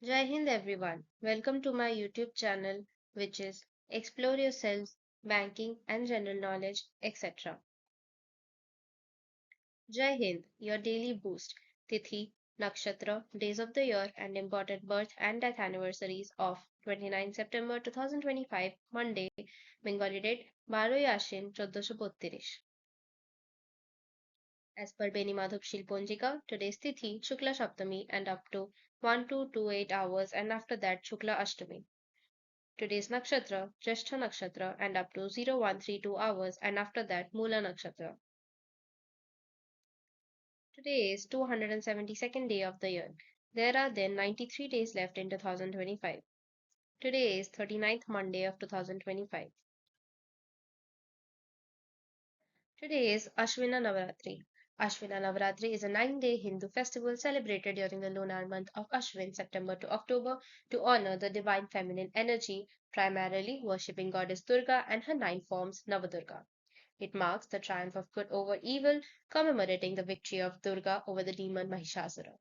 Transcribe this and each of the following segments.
Jai Hind everyone. Welcome to my YouTube channel, which is Explore Yourselves, Banking and General Knowledge, etc. Jai Hind, your daily boost. Tithi, Nakshatra, days of the year, and important birth and death anniversaries of 29 September 2025, Monday, Bengali date 12 Yashin 1432. As per Beni Madhav Shilponjika, today's Tithi, Shukla Saptami, and up to 1228 hours, and after that, Shukla Ashtami. Today's nakshatra, Jyeshtha nakshatra, and up to 0132 hours, and after that, Mula nakshatra. Today is 272nd day of the year. There are then 93 days left in 2025. Today is 39th Monday of 2025. Today is Ashwina Navaratri. Ashwina Navaratri is a 9-day Hindu festival celebrated during the lunar month of Ashwin, September to October, to honor the divine feminine energy, primarily worshipping goddess Durga and her 9 forms Navadurga. It marks the triumph of good over evil, commemorating the victory of Durga over the demon Mahishasura.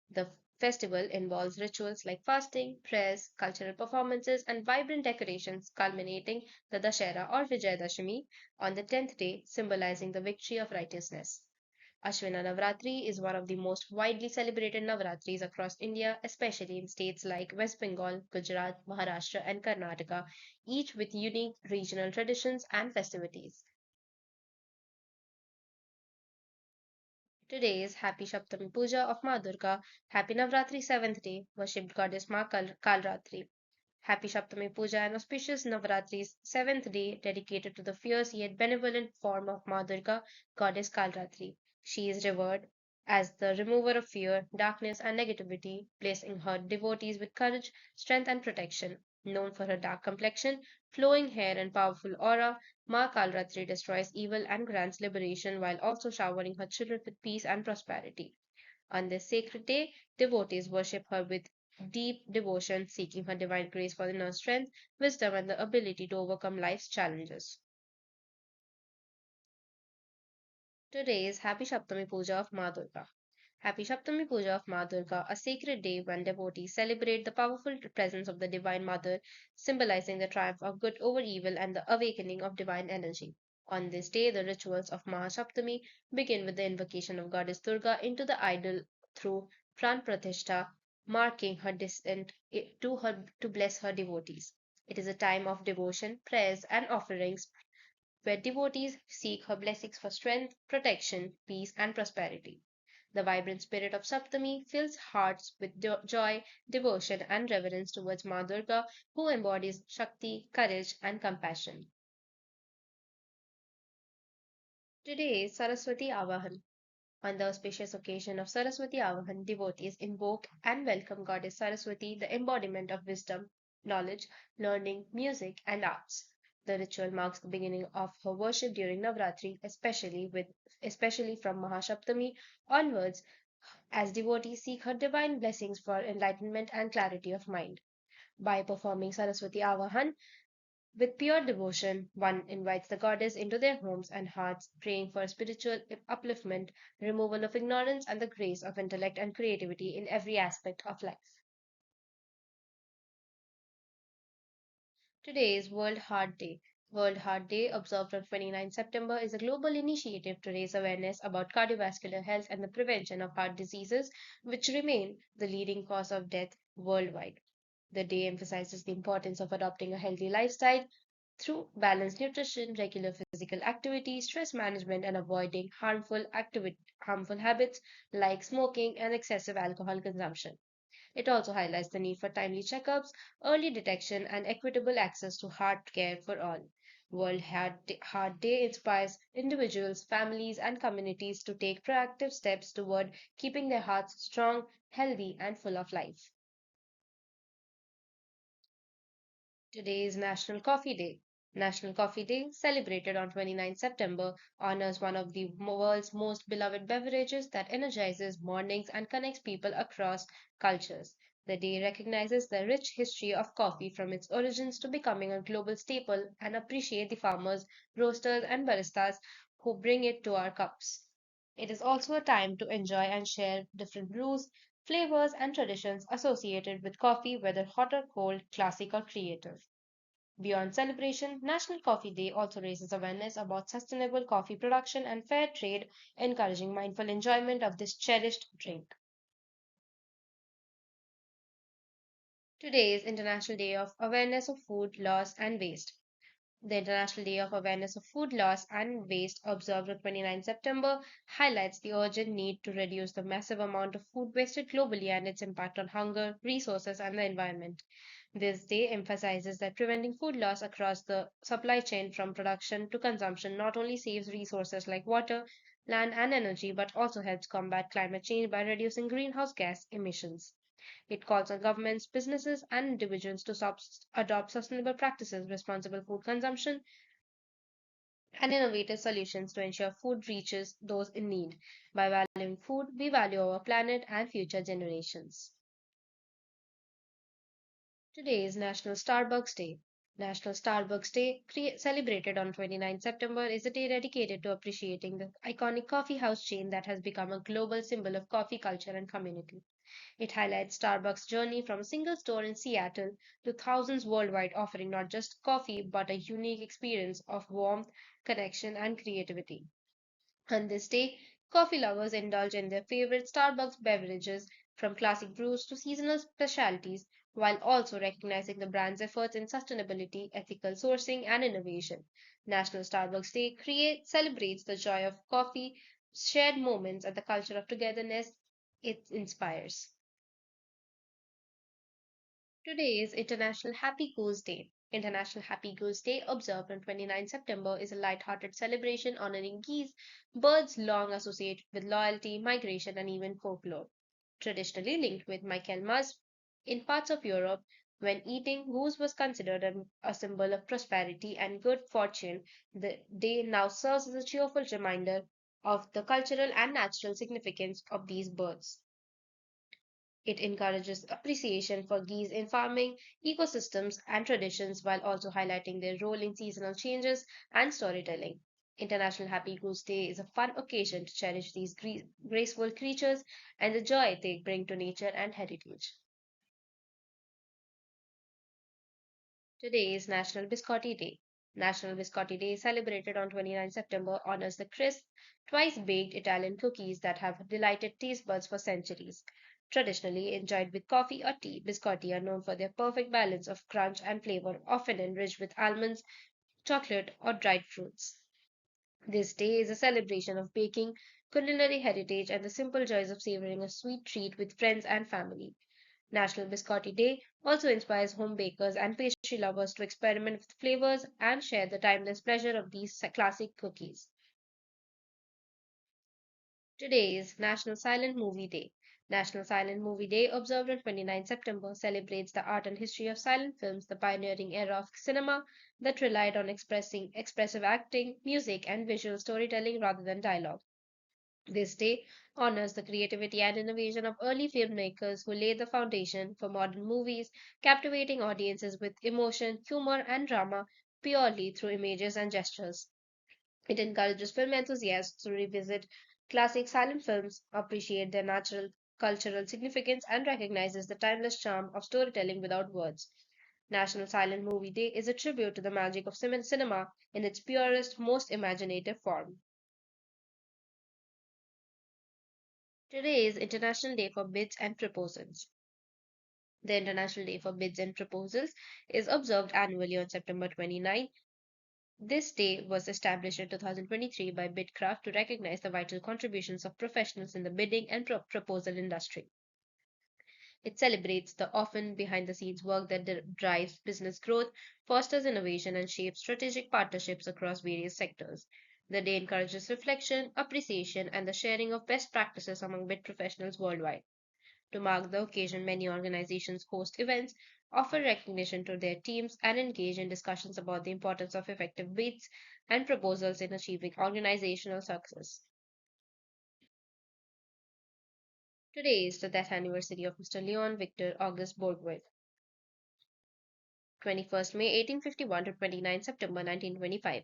The festival involves rituals like fasting, prayers, cultural performances, and vibrant decorations, culminating the Dashera or Vijayadashami on the 10th day, symbolizing the victory of righteousness. Ashwina Navratri is one of the most widely celebrated Navratris across India, especially in states like West Bengal, Gujarat, Maharashtra, and Karnataka, each with unique regional traditions and festivities. Today is Happy Saptami Puja of Ma Durga, Happy Navratri 7th day, worshipped goddess Ma Kalratri. Happy Saptami Puja, an auspicious Navratri's 7th day dedicated to the fierce yet benevolent form of Ma Durga, goddess Kalratri. She is revered as the remover of fear, darkness, and negativity, blessing her devotees with courage, strength, and protection. Known for her dark complexion, flowing hair, and powerful aura, Ma Kalratri destroys evil and grants liberation while also showering her children with peace and prosperity. On this sacred day, devotees worship her with deep devotion, seeking her divine grace for inner strength, wisdom, and the ability to overcome life's challenges. Today is Happy Saptami Puja of Ma Durga. Happy Saptami Puja of Ma Durga, a sacred day when devotees celebrate the powerful presence of the Divine Mother, symbolizing the triumph of good over evil and the awakening of divine energy. On this day, the rituals of Mahasaptami begin with the invocation of Goddess Durga into the idol through Pran Pratishtha, marking her descent to her to bless her devotees. It is a time of devotion, prayers, and offerings where devotees seek her blessings for strength, protection, peace, and prosperity. The vibrant spirit of Saptami fills hearts with joy, devotion, and reverence towards Ma Durga, who embodies Shakti, courage, and compassion. Today is Saraswati Avahan. On the auspicious occasion of Saraswati Avahan, devotees invoke and welcome Goddess Saraswati, the embodiment of wisdom, knowledge, learning, music, and arts. The ritual marks the beginning of her worship during Navratri, especially from Mahasaptami onwards, as devotees seek her divine blessings for enlightenment and clarity of mind. By performing Saraswati Avahan with pure devotion, one invites the goddess into their homes and hearts, praying for spiritual upliftment, removal of ignorance, and the grace of intellect and creativity in every aspect of life. Today is World Heart Day. World Heart Day, observed on 29 September, is a global initiative to raise awareness about cardiovascular health and the prevention of heart diseases, which remain the leading cause of death worldwide. The day emphasizes the importance of adopting a healthy lifestyle through balanced nutrition, regular physical activity, stress management, and avoiding harmful habits like smoking and excessive alcohol consumption. It also highlights the need for timely checkups, early detection, and equitable access to heart care for all. Heart Day inspires individuals, families, and communities to take proactive steps toward keeping their hearts strong, healthy, and full of life. Today is National Coffee Day. National Coffee Day, celebrated on 29 September, honors one of the world's most beloved beverages that energizes mornings and connects people across cultures. The day recognizes the rich history of coffee from its origins to becoming a global staple and appreciate the farmers, roasters, and baristas who bring it to our cups. It is also a time to enjoy and share different brews, flavors, and traditions associated with coffee, whether hot or cold, classic or creative. Beyond celebration, National Coffee Day also raises awareness about sustainable coffee production and fair trade, encouraging mindful enjoyment of this cherished drink. Today is International Day of Awareness of Food Loss and Waste. The International Day of Awareness of Food Loss and Waste, observed on 29 September, highlights the urgent need to reduce the massive amount of food wasted globally and its impact on hunger, resources, and the environment. This day emphasizes that preventing food loss across the supply chain from production to consumption not only saves resources like water, land, and energy, but also helps combat climate change by reducing greenhouse gas emissions. It calls on governments, businesses, and individuals to adopt sustainable practices, responsible food consumption, and innovative solutions to ensure food reaches those in need. By valuing food, we value our planet and future generations. Today is National Starbucks Day. National Starbucks Day, celebrated on 29 September, is a day dedicated to appreciating the iconic coffee house chain that has become a global symbol of coffee culture and community. It highlights Starbucks' journey from a single store in Seattle to thousands worldwide, offering not just coffee but a unique experience of warmth, connection, and creativity. On this day, coffee lovers indulge in their favorite Starbucks beverages, from classic brews to seasonal specialties, while also recognizing the brand's efforts in sustainability, ethical sourcing, and innovation. National Starbucks Day celebrates the joy of coffee, shared moments, and the culture of togetherness it inspires. Today is International Happy Goose Day. International Happy Goose Day, observed on 29 September, is a light-hearted celebration honoring geese, birds long associated with loyalty, migration, and even folklore. Traditionally linked with Michaelmas in parts of Europe, when eating goose was considered a symbol of prosperity and good fortune, the day now serves as a cheerful reminder of the cultural and natural significance of these birds. It encourages appreciation for geese in farming, ecosystems, and traditions while also highlighting their role in seasonal changes and storytelling. International Happy Goose Day is a fun occasion to cherish these graceful creatures and the joy they bring to nature and heritage. Today is National Biscotti Day. National Biscotti Day, celebrated on 29 September, honors the crisp, twice baked Italian cookies that have delighted taste buds for centuries. Traditionally enjoyed with coffee or tea, biscotti are known for their perfect balance of crunch and flavor, often enriched with almonds, chocolate, or dried fruits. This day is a celebration of baking, culinary heritage, and the simple joys of savoring a sweet treat with friends and family. National Biscotti Day also inspires home bakers and pastry lovers to experiment with flavors and share the timeless pleasure of these classic cookies. Today is National Silent Movie Day. National Silent Movie Day, observed on 29 September, celebrates the art and history of silent films, the pioneering era of cinema that relied on expressing expressive acting, music, and visual storytelling rather than dialogue. This day honors the creativity and innovation of early filmmakers who laid the foundation for modern movies, captivating audiences with emotion, humor, and drama purely through images and gestures. It encourages film enthusiasts to revisit classic silent films, appreciate their natural cultural significance, and recognizes the timeless charm of storytelling without words. National Silent Movie Day is a tribute to the magic of cinema in its purest, most imaginative form. Today is International Day for Bids and Proposals. The International Day for Bids and Proposals is observed annually on September 29. This day was established in 2023 by Bidcraft to recognize the vital contributions of professionals in the bidding and proposal industry. It celebrates the often behind the scenes work that drives business growth, fosters innovation, and shapes strategic partnerships across various sectors. The day encourages reflection, appreciation, and the sharing of best practices among bid professionals worldwide. To mark the occasion, many organizations host events, offer recognition to their teams, and engage in discussions about the importance of effective bids and proposals in achieving organizational success. Today is the death anniversary of Mr. Leon Victor Auguste Bourgeois, 21st May 1851 to 29 September 1925.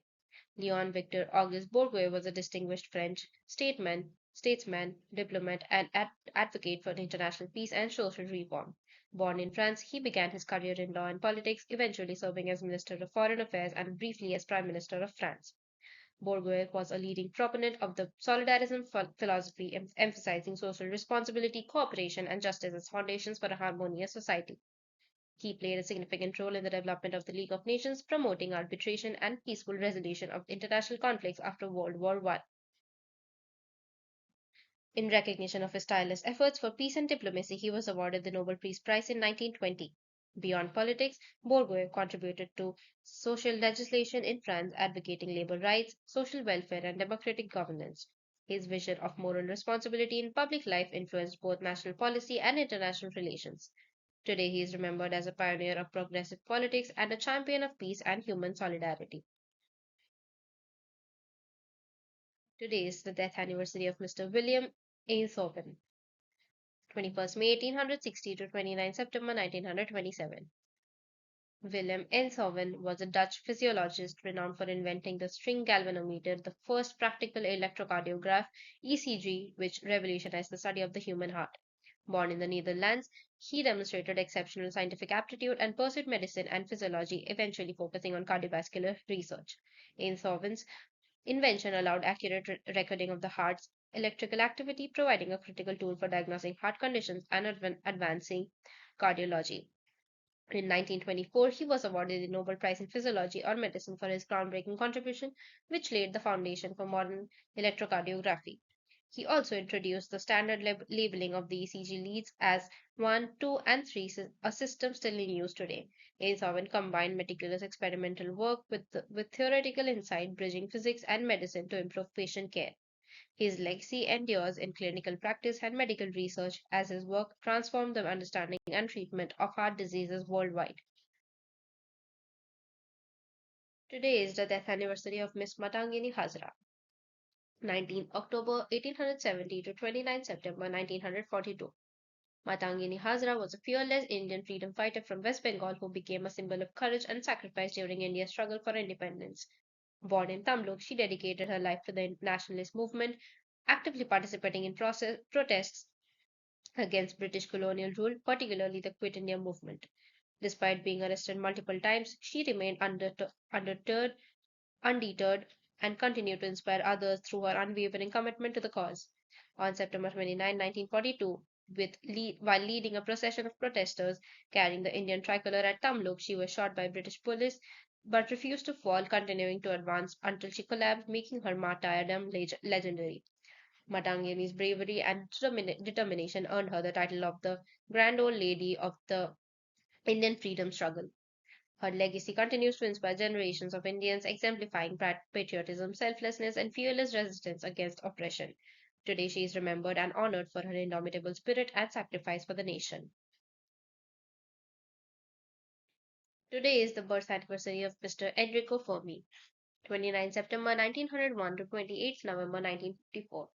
Leon Victor Auguste Bourgeois was a distinguished French statesman, statesman, diplomat, and advocate for international peace and social reform. Born in France, he began his career in law and politics, eventually serving as Minister of Foreign Affairs and briefly as Prime Minister of France. Bourguiba was a leading proponent of the solidarism philosophy, emphasizing social responsibility, cooperation, and justice as foundations for a harmonious society. He played a significant role in the development of the League of Nations, promoting arbitration and peaceful resolution of international conflicts after World War I. In recognition of his tireless efforts for peace and diplomacy, he was awarded the Nobel Peace Prize in 1920. Beyond politics, Bourguiba contributed to social legislation in France, advocating labor rights, social welfare, and democratic governance. His vision of moral responsibility in public life influenced both national policy and international relations. Today, he is remembered as a pioneer of progressive politics and a champion of peace and human solidarity. Today is the death anniversary of Mr. William Einthoven, 21st May 1860 to 29 September 1927. Willem Einthoven was a Dutch physiologist renowned for inventing the string galvanometer, the first practical electrocardiograph (ECG), which revolutionized the study of the human heart. Born in the Netherlands, he demonstrated exceptional scientific aptitude and pursued medicine and physiology, eventually focusing on cardiovascular research. Einthoven's invention allowed accurate recording of the heart's electrical activity, providing a critical tool for diagnosing heart conditions and advancing cardiology. In 1924, he was awarded the Nobel Prize in Physiology or Medicine for his groundbreaking contribution, which laid the foundation for modern electrocardiography. He also introduced the standard labeling of the ECG leads as 1, 2, and 3, a system still in use today. Beethoven combined meticulous experimental work with theoretical insight, bridging physics and medicine to improve patient care. His legacy endures in clinical practice and medical research as his work transformed the understanding and treatment of heart diseases worldwide. Today is the death anniversary of Miss Matangini Hazra, 19 October 1870 to 29 September 1942. Matangini Hazra was a fearless Indian freedom fighter from West Bengal who became a symbol of courage and sacrifice during India's struggle for independence. Born in Tamluk, she dedicated her life to the nationalist movement, actively participating in protests against British colonial rule, particularly the Quit India movement. Despite being arrested multiple times, she remained undeterred, and continued to inspire others through her unwavering commitment to the cause. On September 29, 1942, while leading a procession of protesters carrying the Indian tricolor at Tamluk, she was shot by British police but refused to fall, continuing to advance until she collapsed, making her martyrdom legendary. Matangini's bravery and determination earned her the title of the Grand Old Lady of the Indian freedom struggle. Her legacy continues to inspire generations of Indians, exemplifying patriotism, selflessness, and fearless resistance against oppression. Today, she is remembered and honored for her indomitable spirit and sacrifice for the nation. Today is the birth anniversary of Mr. Enrico Fermi, 29 September 1901 to 28 November 1954.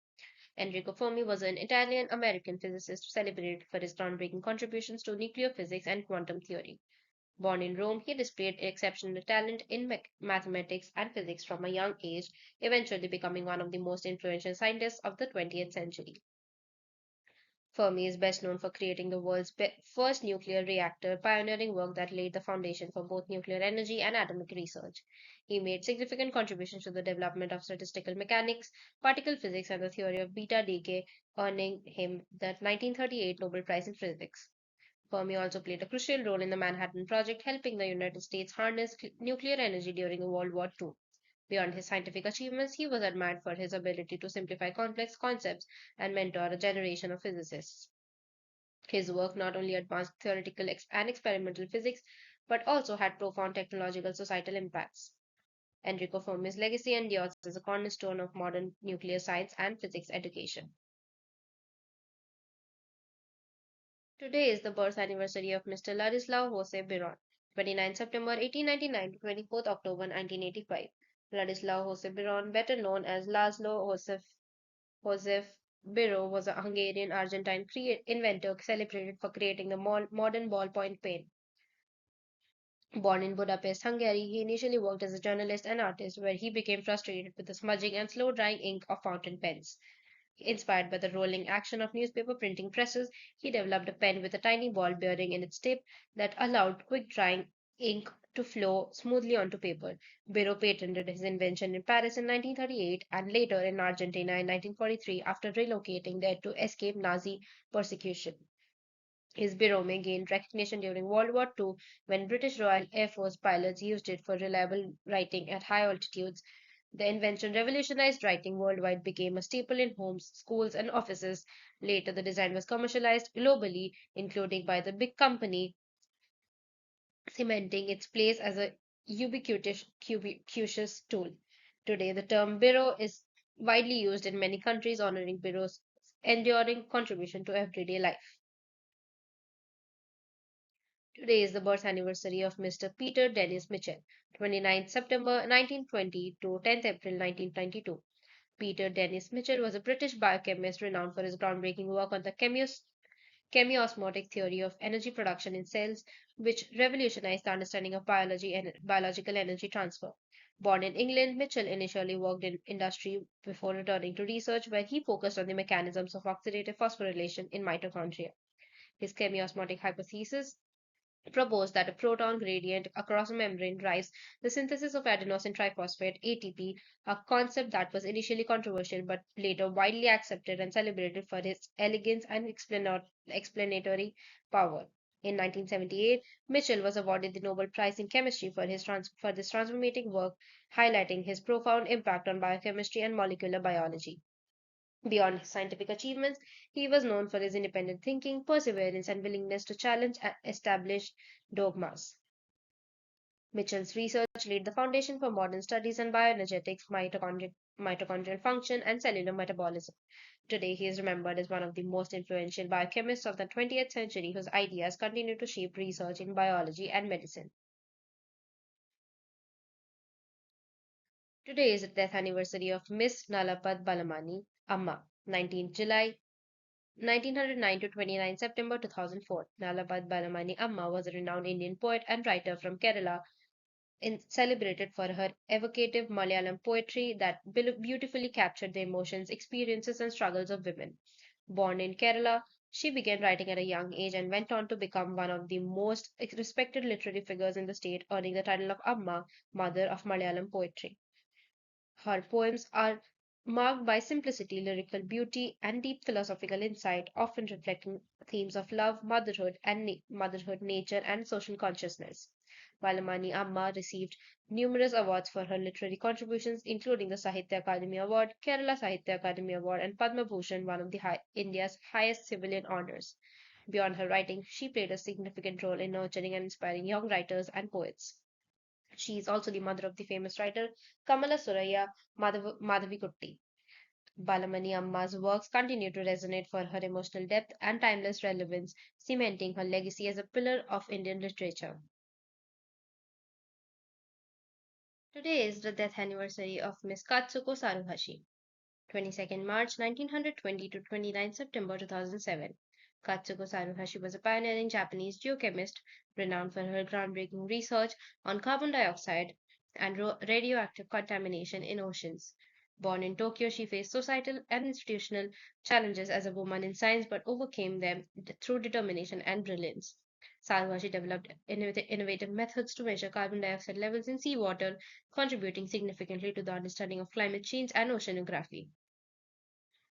Enrico Fermi was an Italian-American physicist celebrated for his groundbreaking contributions to nuclear physics and quantum theory. Born in Rome, he displayed exceptional talent in mathematics and physics from a young age, eventually becoming one of the most influential scientists of the 20th century. Fermi is best known for creating the world's first nuclear reactor, pioneering work that laid the foundation for both nuclear energy and atomic research. He made significant contributions to the development of statistical mechanics, particle physics, and the theory of beta decay, earning him the 1938 Nobel Prize in Physics. Fermi also played a crucial role in the Manhattan Project, helping the United States harness nuclear energy during World War II. Beyond his scientific achievements, he was admired for his ability to simplify complex concepts and mentor a generation of physicists. His work not only advanced theoretical and experimental physics, but also had profound technological societal impacts. Enrico Fermi's legacy endures as a cornerstone of modern nuclear science and physics education. Today is the birth anniversary of Mr. Ladislao Jose Biron, 29 September 1899 to 24 October 1985. Ladislao Jose Biron, better known as Josef Biro, was a Hungarian Argentine inventor celebrated for creating the modern ballpoint pen. Born in Budapest, Hungary, he initially worked as a journalist and artist, where he became frustrated with the smudging and slow drying ink of fountain pens. Inspired by the rolling action of newspaper printing presses, he developed a pen with a tiny ball bearing in its tip that allowed quick drying ink to flow smoothly onto paper. Biro patented his invention in Paris in 1938 and later in Argentina in 1943 after relocating there to escape Nazi persecution. His birome gained recognition during World War II when British Royal Air Force pilots used it for reliable writing at high altitudes. The invention revolutionized writing worldwide, became a staple in homes, schools, and offices. Later, the design was commercialized globally, including by the big company, cementing its place as a ubiquitous tool. Today, the term biro is widely used in many countries, honoring biro's enduring contribution to everyday life. Today is the birth anniversary of Mr. Peter Dennis Mitchell, 29th September 1920 to 10th April 1992. Peter Dennis Mitchell was a British biochemist renowned for his groundbreaking work on the chemiosmotic theory of energy production in cells, which revolutionized the understanding of biology and biological energy transfer. Born in England, Mitchell initially worked in industry before returning to research, where he focused on the mechanisms of oxidative phosphorylation in mitochondria. His chemiosmotic hypothesis proposed that a proton gradient across a membrane drives the synthesis of adenosine triphosphate ATP, a concept that was initially controversial but later widely accepted and celebrated for its elegance and explanatory power. In 1978, Mitchell was awarded the Nobel Prize in Chemistry for for this transformative work, highlighting his profound impact on biochemistry and molecular biology. Beyond his scientific achievements, he was known for his independent thinking, perseverance, and willingness to challenge established dogmas. Mitchell's research laid the foundation for modern studies in bioenergetics, mitochondrial function, and cellular metabolism. Today, he is remembered as one of the most influential biochemists of the 20th century whose ideas continue to shape research in biology and medicine. Today is the death anniversary of Miss Nalapad Balamani Amma, 19th July 1909 to 29 September 2004. Nalapad Balamani Amma was a renowned Indian poet and writer from Kerala, celebrated for her evocative Malayalam poetry that beautifully captured the emotions, experiences, and struggles of women. Born in Kerala, she began writing at a young age and went on to become one of the most respected literary figures in the state, earning the title of Amma, Mother of Malayalam Poetry. Her poems are marked by simplicity, lyrical beauty, and deep philosophical insight, often reflecting themes of love, motherhood, nature, and social consciousness. Valamani Amma received numerous awards for her literary contributions, including the Sahitya Akademi Award, Kerala Sahitya Akademi Award, and Padma Bhushan, one of India's highest civilian honors. Beyond her writing, she played a significant role in nurturing and inspiring young writers and poets. She is also the mother of the famous writer Kamala Suraya Madhavikutty. Balamani Amma's works continue to resonate for her emotional depth and timeless relevance, cementing her legacy as a pillar of Indian literature. Today is the death anniversary of Miss Katsuko Saruhashi, 22nd March 1920 to 29 September 2007. Katsuko Saruhashi was a pioneering Japanese geochemist renowned for her groundbreaking research on carbon dioxide and radioactive contamination in oceans. Born in Tokyo, she faced societal and institutional challenges as a woman in science but overcame them through determination and brilliance. Saruhashi developed innovative methods to measure carbon dioxide levels in seawater, contributing significantly to the understanding of climate change and oceanography.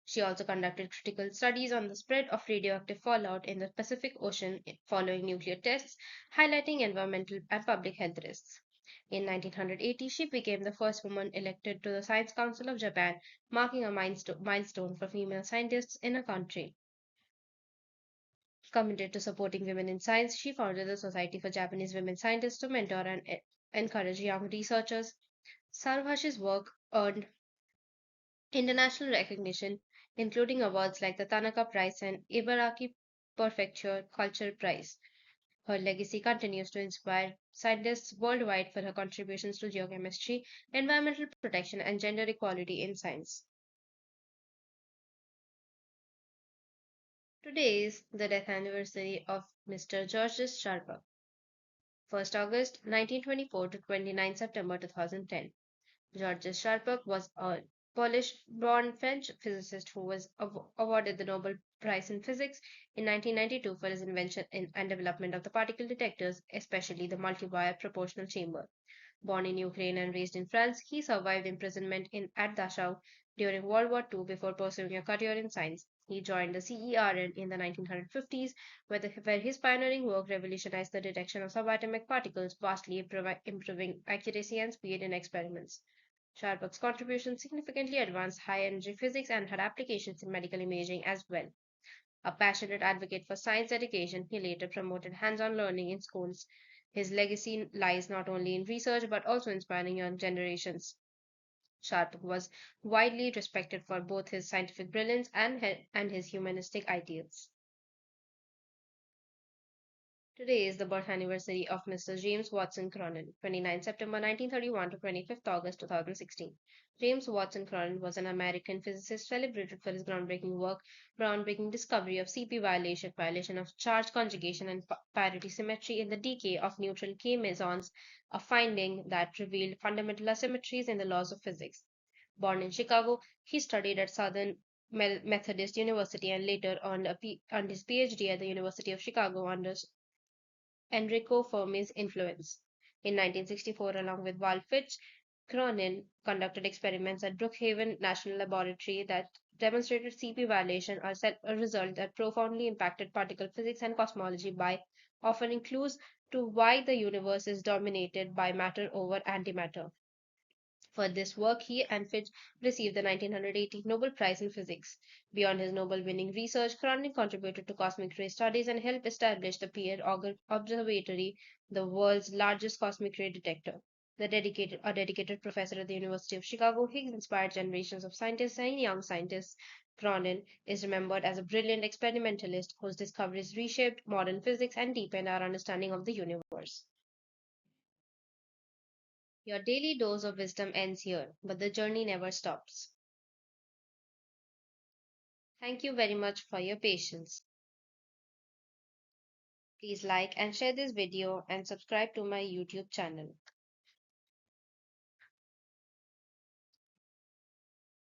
She also conducted critical studies on the spread of radioactive fallout in the Pacific Ocean following nuclear tests, highlighting environmental and public health risks. In 1980, she became the first woman elected to the Science Council of Japan, marking a milestone for female scientists in a country. Committed to supporting women in science, she founded the Society for Japanese Women Scientists to mentor and encourage young researchers. Saruhashi's work earned international recognition, including awards like the Tanaka Prize and Ibaraki Prefecture Culture Prize. Her legacy continues to inspire scientists worldwide for her contributions to geochemistry, environmental protection, and gender equality in science. Today is the death anniversary of Mr. Georges Sharpak, 1st August 1924 to 29 September 2010. Georges Sharpak was a Polish-born French physicist who was awarded the Nobel Prize in Physics in 1992 for his invention and development of the particle detectors, especially the multi-wire proportional chamber. Born in Ukraine and raised in France, he survived imprisonment at Dachau during World War II before pursuing a career in science. He joined the CERN in the 1950s, where his pioneering work revolutionized the detection of subatomic particles, vastly improving accuracy and speed in experiments. Sharp's contributions significantly advanced high energy physics and had applications in medical imaging as well. A passionate advocate for science education, he later promoted hands on learning in schools. His legacy lies not only in research but also inspiring young generations. Sharp was widely respected for both his scientific brilliance and his humanistic ideals. Today is the birth anniversary of Mr. James Watson Cronin, 29 September 1931 to 25th August 2016. James Watson Cronin was an American physicist celebrated for his groundbreaking discovery of CP violation of charge conjugation and parity symmetry in the decay of neutral K mesons, a finding that revealed fundamental asymmetries in the laws of physics. Born in Chicago, he studied at Southern Methodist University and later earned his PhD at the University of Chicago under Enrico Fermi's influence. In 1964, along with Val Fitch, Cronin conducted experiments at Brookhaven National Laboratory that demonstrated CP violation, a result that profoundly impacted particle physics and cosmology by offering clues to why the universe is dominated by matter over antimatter. For this work, he and Fitch received the 1980 Nobel Prize in Physics. Beyond his Nobel winning research, Cronin contributed to cosmic ray studies and helped establish the Pierre Auger Observatory, the world's largest cosmic ray detector. A dedicated professor at the University of Chicago, he inspired generations of scientists and young scientists. Cronin is remembered as a brilliant experimentalist whose discoveries reshaped modern physics and deepened our understanding of the universe. Your daily dose of wisdom ends here, but the journey never stops. Thank you very much for your patience. Please like and share this video and subscribe to my YouTube channel.